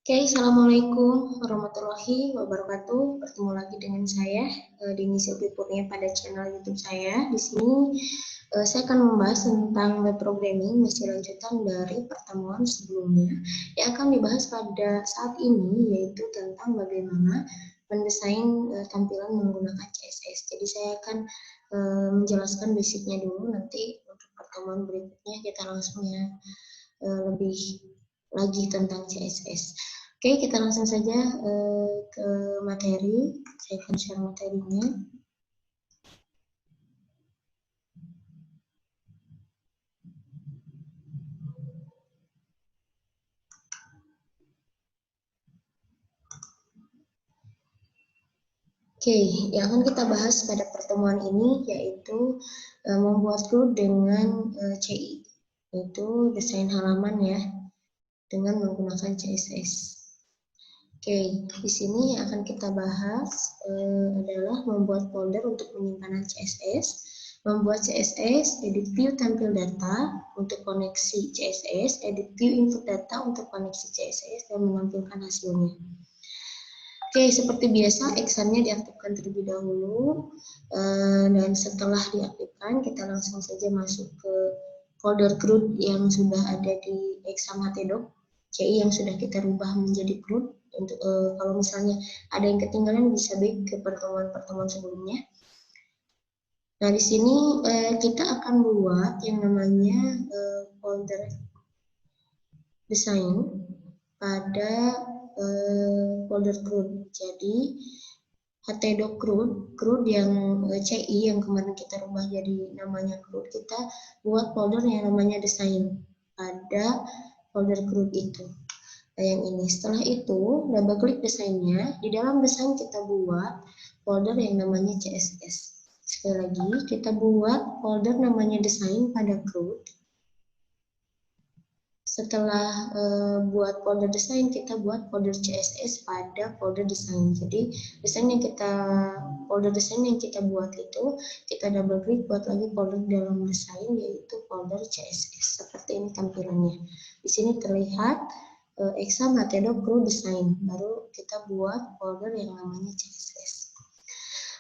Oke, Assalamualaikum warahmatullahi wabarakatuh. Bertemu lagi dengan saya, Dini Silvi Purnia pada channel YouTube saya. Di sini saya akan membahas tentang web programming, masih lanjutan dari pertemuan sebelumnya. Yang akan dibahas pada saat ini yaitu tentang bagaimana mendesain tampilan menggunakan CSS. Jadi saya akan menjelaskan basicnya dulu, nanti untuk pertemuan berikutnya kita langsung ya lebih lagi tentang CSS. Oke, kita langsung saja ke materi. Saya akan share materinya. Oke, yang akan kita bahas pada pertemuan ini yaitu membuat grup dengan CI, yaitu desain halaman ya, dengan menggunakan CSS. Oke, di sini yang akan kita bahas adalah membuat folder untuk penyimpanan CSS, membuat CSS, edit view tampil data untuk koneksi CSS, edit view input data untuk koneksi CSS, dan menampilkan hasilnya. Oke, seperti biasa, Exam-nya diaktifkan terlebih dahulu, dan setelah diaktifkan, kita langsung saja masuk ke folder CRUD yang sudah ada di Exam HTDoc, CI yang sudah kita rubah menjadi CRUD. Untuk kalau misalnya ada yang ketinggalan bisa back ke pertemuan-pertemuan sebelumnya. Nah, di sini kita akan buat yang namanya folder desain pada folder CRUD. Jadi HTDoc CRUD yang CI yang kemarin kita rubah jadi namanya CRUD, kita buat folder yang namanya desain pada folder CRUD itu. Nah, yang ini. Setelah itu, double klik desainnya. Di dalam desain kita buat folder yang namanya CSS. Sekali lagi, kita buat folder namanya desain pada CRUD. Setelah buat folder desain, kita buat folder CSS pada folder desain. Jadi, folder desain yang kita buat itu, kita double klik buat lagi folder dalam desain, yaitu folder CSS. Seperti ini tampilannya. Di sini terlihat Exam HTDoc CRUD desain, baru kita buat folder yang namanya CSS.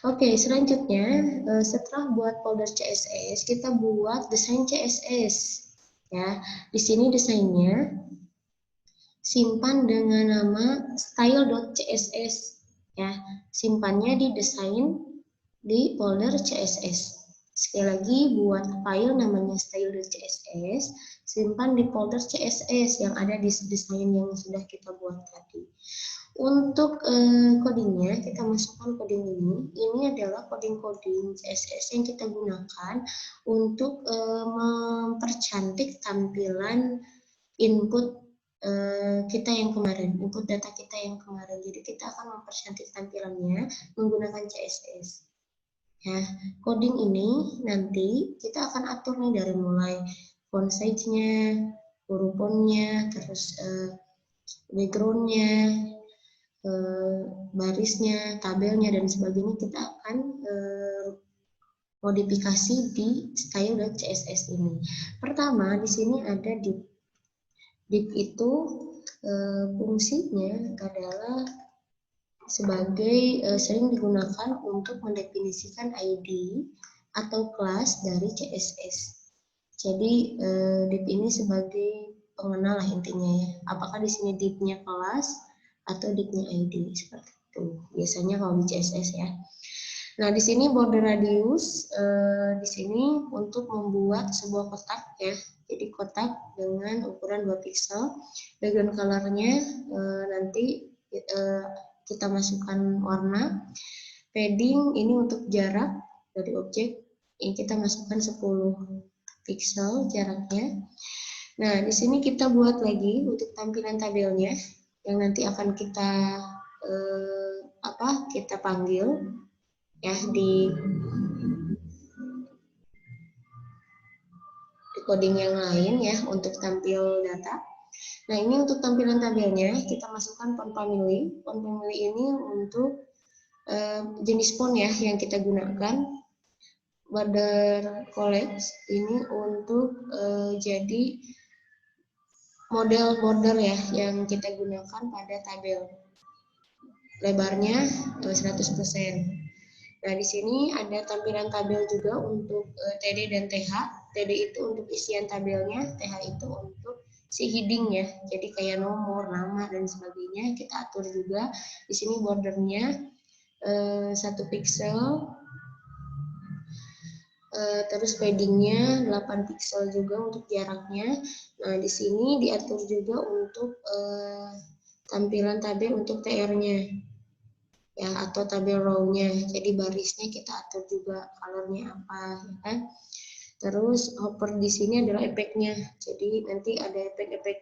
Oke, selanjutnya setelah buat folder CSS, kita buat desain CSS. Ya, di sini desainnya simpan dengan nama style.css. Ya, simpannya di desain di folder CSS. Sekali lagi, buat file namanya style.css, simpan di folder CSS yang ada di desain yang sudah kita buat tadi. Untuk codingnya, kita masukkan coding ini. Ini adalah coding-coding CSS yang kita gunakan untuk mempercantik tampilan input kita yang kemarin, input data kita yang kemarin. Jadi kita akan mempercantik tampilannya menggunakan CSS. Ya, coding ini nanti kita akan atur nih dari mulai font size-nya, huruf font-nya, terus background-nya, barisnya, tabelnya, dan sebagainya. Kita akan modifikasi di style.css ini. Pertama, di sini ada div. Div itu fungsinya adalah sebagai sering digunakan untuk mendefinisikan ID atau kelas dari CSS. Jadi div ini sebagai pengenal lah intinya ya. Apakah di sini divnya kelas atau divnya ID seperti itu. Biasanya kalau di CSS ya. Nah, di sini border radius di sini untuk membuat sebuah kotak ya. Jadi kotak dengan ukuran 2 pixel. Background color-nya nanti kita masukkan warna. Padding ini untuk jarak dari objek. Ini kita masukkan 10 pixel jaraknya. Nah, di sini kita buat lagi untuk tampilan tabelnya yang nanti akan kita kita panggil ya di coding yang lain ya untuk tampil data. Nah, ini untuk tampilan tabelnya kita masukkan font family. Font family ini untuk jenis font ya yang kita gunakan. Border collapse ini untuk jadi model border ya yang kita gunakan pada tabel. Lebarnya 100%. Nah, di sini ada tampilan tabel juga untuk TD dan TH. TD itu untuk isian tabelnya, TH itu untuk si heading ya. Jadi kayak nomor, nama dan sebagainya kita atur juga. Di sini bordernya 1 pixel. Terus paddingnya 8 pixel juga untuk jaraknya. Nah, di sini diatur juga untuk tampilan tabel untuk TR-nya ya, atau tabel row-nya. Jadi barisnya kita atur juga color-nya apa ya kan. Terus hopper di sini adalah efeknya. Jadi nanti ada efek-efek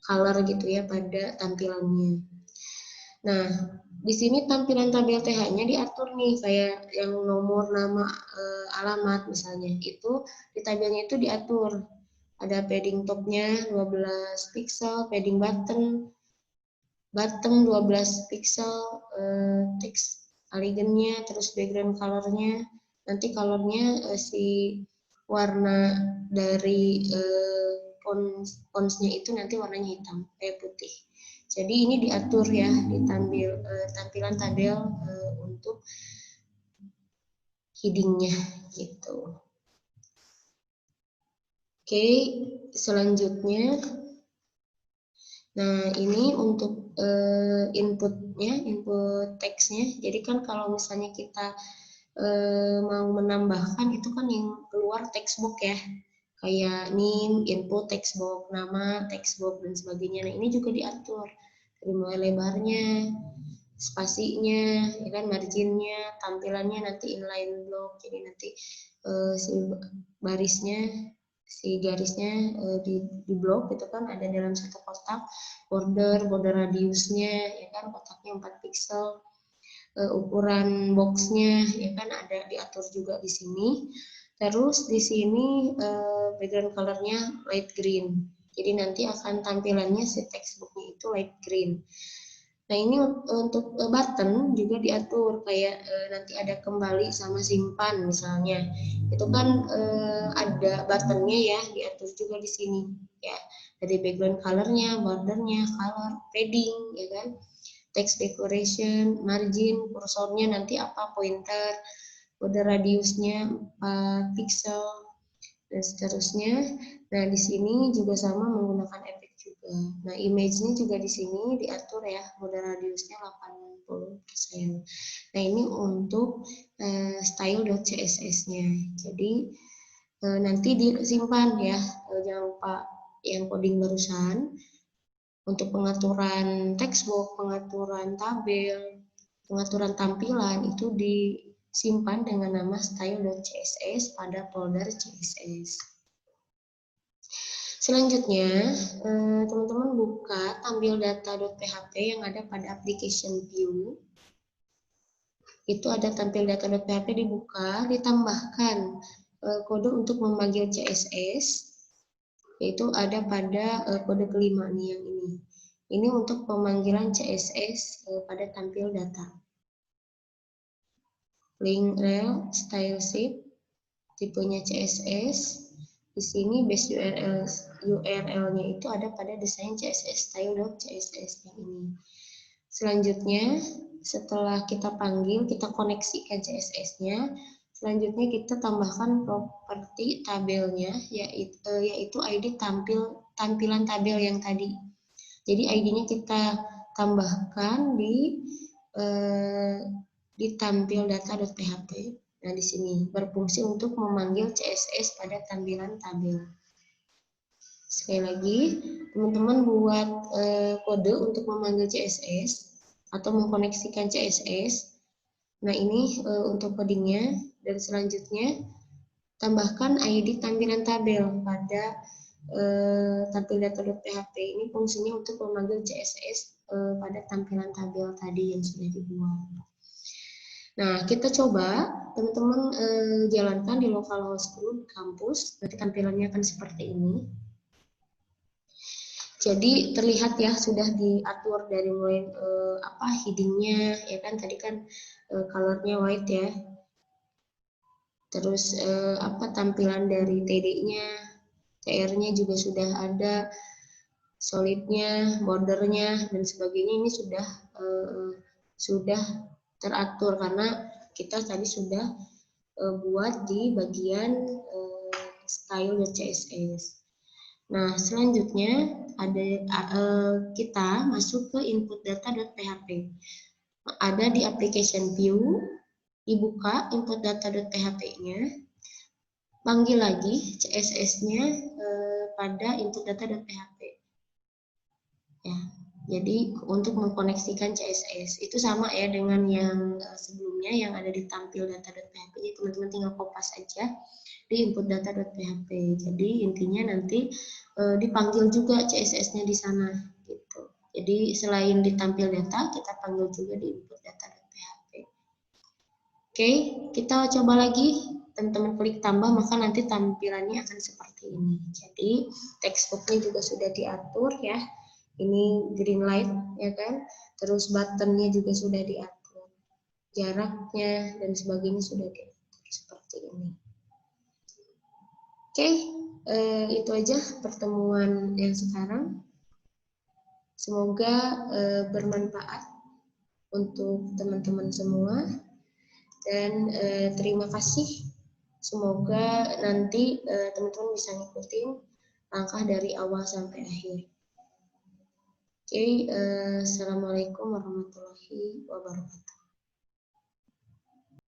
color gitu ya pada tampilannya. Nah, di sini tampilan tabel TH-nya diatur nih kayak yang nomor, nama, alamat misalnya. Itu di tabelnya itu diatur. Ada padding top-nya 12 pixel, padding bottom 12 pixel, teks alignnya, terus background color-nya. Nanti color-nya si warna dari fonts-nya itu nanti warnanya hitam, kayak putih. Jadi ini diatur ya di tampilan tabel untuk heading-nya gitu. Oke, selanjutnya. Nah, ini untuk inputnya, input teksnya. Jadi kan kalau misalnya kita mau menambahkan itu kan yang keluar textbox ya. Kayak name, input textbox, nama, textbox dan sebagainya. Nah, ini juga diatur dari mulai lebarnya, spasinya, ya kan, marginnya, tampilannya nanti inline block. Jadi nanti si barisnya, si garisnya di blok gitu kan ada dalam satu kotak, border radiusnya ya kan kotaknya 4 pixel, ukuran boxnya ya kan ada diatur juga di sini. Terus di sini background colornya light green. Jadi nanti akan tampilannya si textbooknya itu light green. Nah, ini untuk button juga diatur kayak nanti ada kembali sama simpan misalnya. Itu kan ada buttonnya ya, diatur juga di sini ya. Dari background colornya, bordernya, color, padding ya kan. Text decoration, margin, kursornya nanti apa, pointer, border radiusnya 4 pixel dan seterusnya. Nah, di sini juga sama menggunakan efek juga. Nah, image-nya juga di sini diatur ya, border radiusnya 80%. Nah, ini untuk style.css-nya. Jadi nanti disimpan ya, jangan lupa yang coding barusan. Untuk pengaturan textbox, pengaturan tabel, pengaturan tampilan itu disimpan dengan nama style.css pada folder CSS. Selanjutnya, teman-teman buka tampil data.php yang ada pada application view. Itu ada tampil data.php dibuka, ditambahkan kode untuk memanggil CSS, yaitu ada pada kode kelima nih yang ini. Ini untuk pemanggilan CSS pada tampil data. Link rel, style sheet, tipenya CSS. Di sini base URL-nya itu ada pada desain CSS style.css yang ini. Selanjutnya, setelah kita panggil, kita koneksikan CSS-nya. Selanjutnya kita tambahkan properti tabelnya, yaitu ID tampilan tabel yang tadi. Jadi ID-nya kita tambahkan di tampil data.php. Nah, di sini berfungsi untuk memanggil CSS pada tampilan tabel. Sekali lagi, teman-teman buat kode untuk memanggil CSS atau mengkoneksikan CSS. Nah, ini untuk codingnya. Dan selanjutnya, tambahkan ID tampilan tabel pada tampil data.php. Ini fungsinya untuk memanggil CSS pada tampilan tabel tadi yang sudah dibuat. Nah, kita coba teman-teman jalankan di localhost root kampus. Nanti tampilannya akan seperti ini. Jadi terlihat ya sudah diatur dari mulai headingnya ya kan, tadi kan colornya white ya. Terus tampilan dari TD-nya, CR-nya juga sudah ada, solidnya, bordernya dan sebagainya. Ini sudah teratur karena kita tadi sudah buat di bagian style.css. Nah, selanjutnya ada kita masuk ke input data.php. Ada di application view, dibuka input data.php-nya, panggil lagi CSS-nya pada input data.php. Ya, jadi untuk mengkoneksikan CSS itu sama ya dengan yang sebelumnya yang ada di tampil data.php. Jadi teman-teman tinggal kopas saja di input data.php. Jadi intinya nanti dipanggil juga CSS-nya di sana gitu. Jadi selain ditampil data, kita panggil juga di input data.php. Oke, kita coba lagi. Teman-teman klik tambah, maka nanti tampilannya akan seperti ini. Jadi textbooknya juga sudah diatur ya. Ini green light ya kan. Terus buttonnya juga sudah diatur. Jaraknya dan sebagainya sudah diatur seperti ini. Oke, itu aja pertemuan yang sekarang. Semoga bermanfaat untuk teman-teman semua. Dan terima kasih. Semoga nanti teman-teman bisa ngikutin langkah dari awal sampai akhir. Oke, assalamualaikum warahmatullahi wabarakatuh.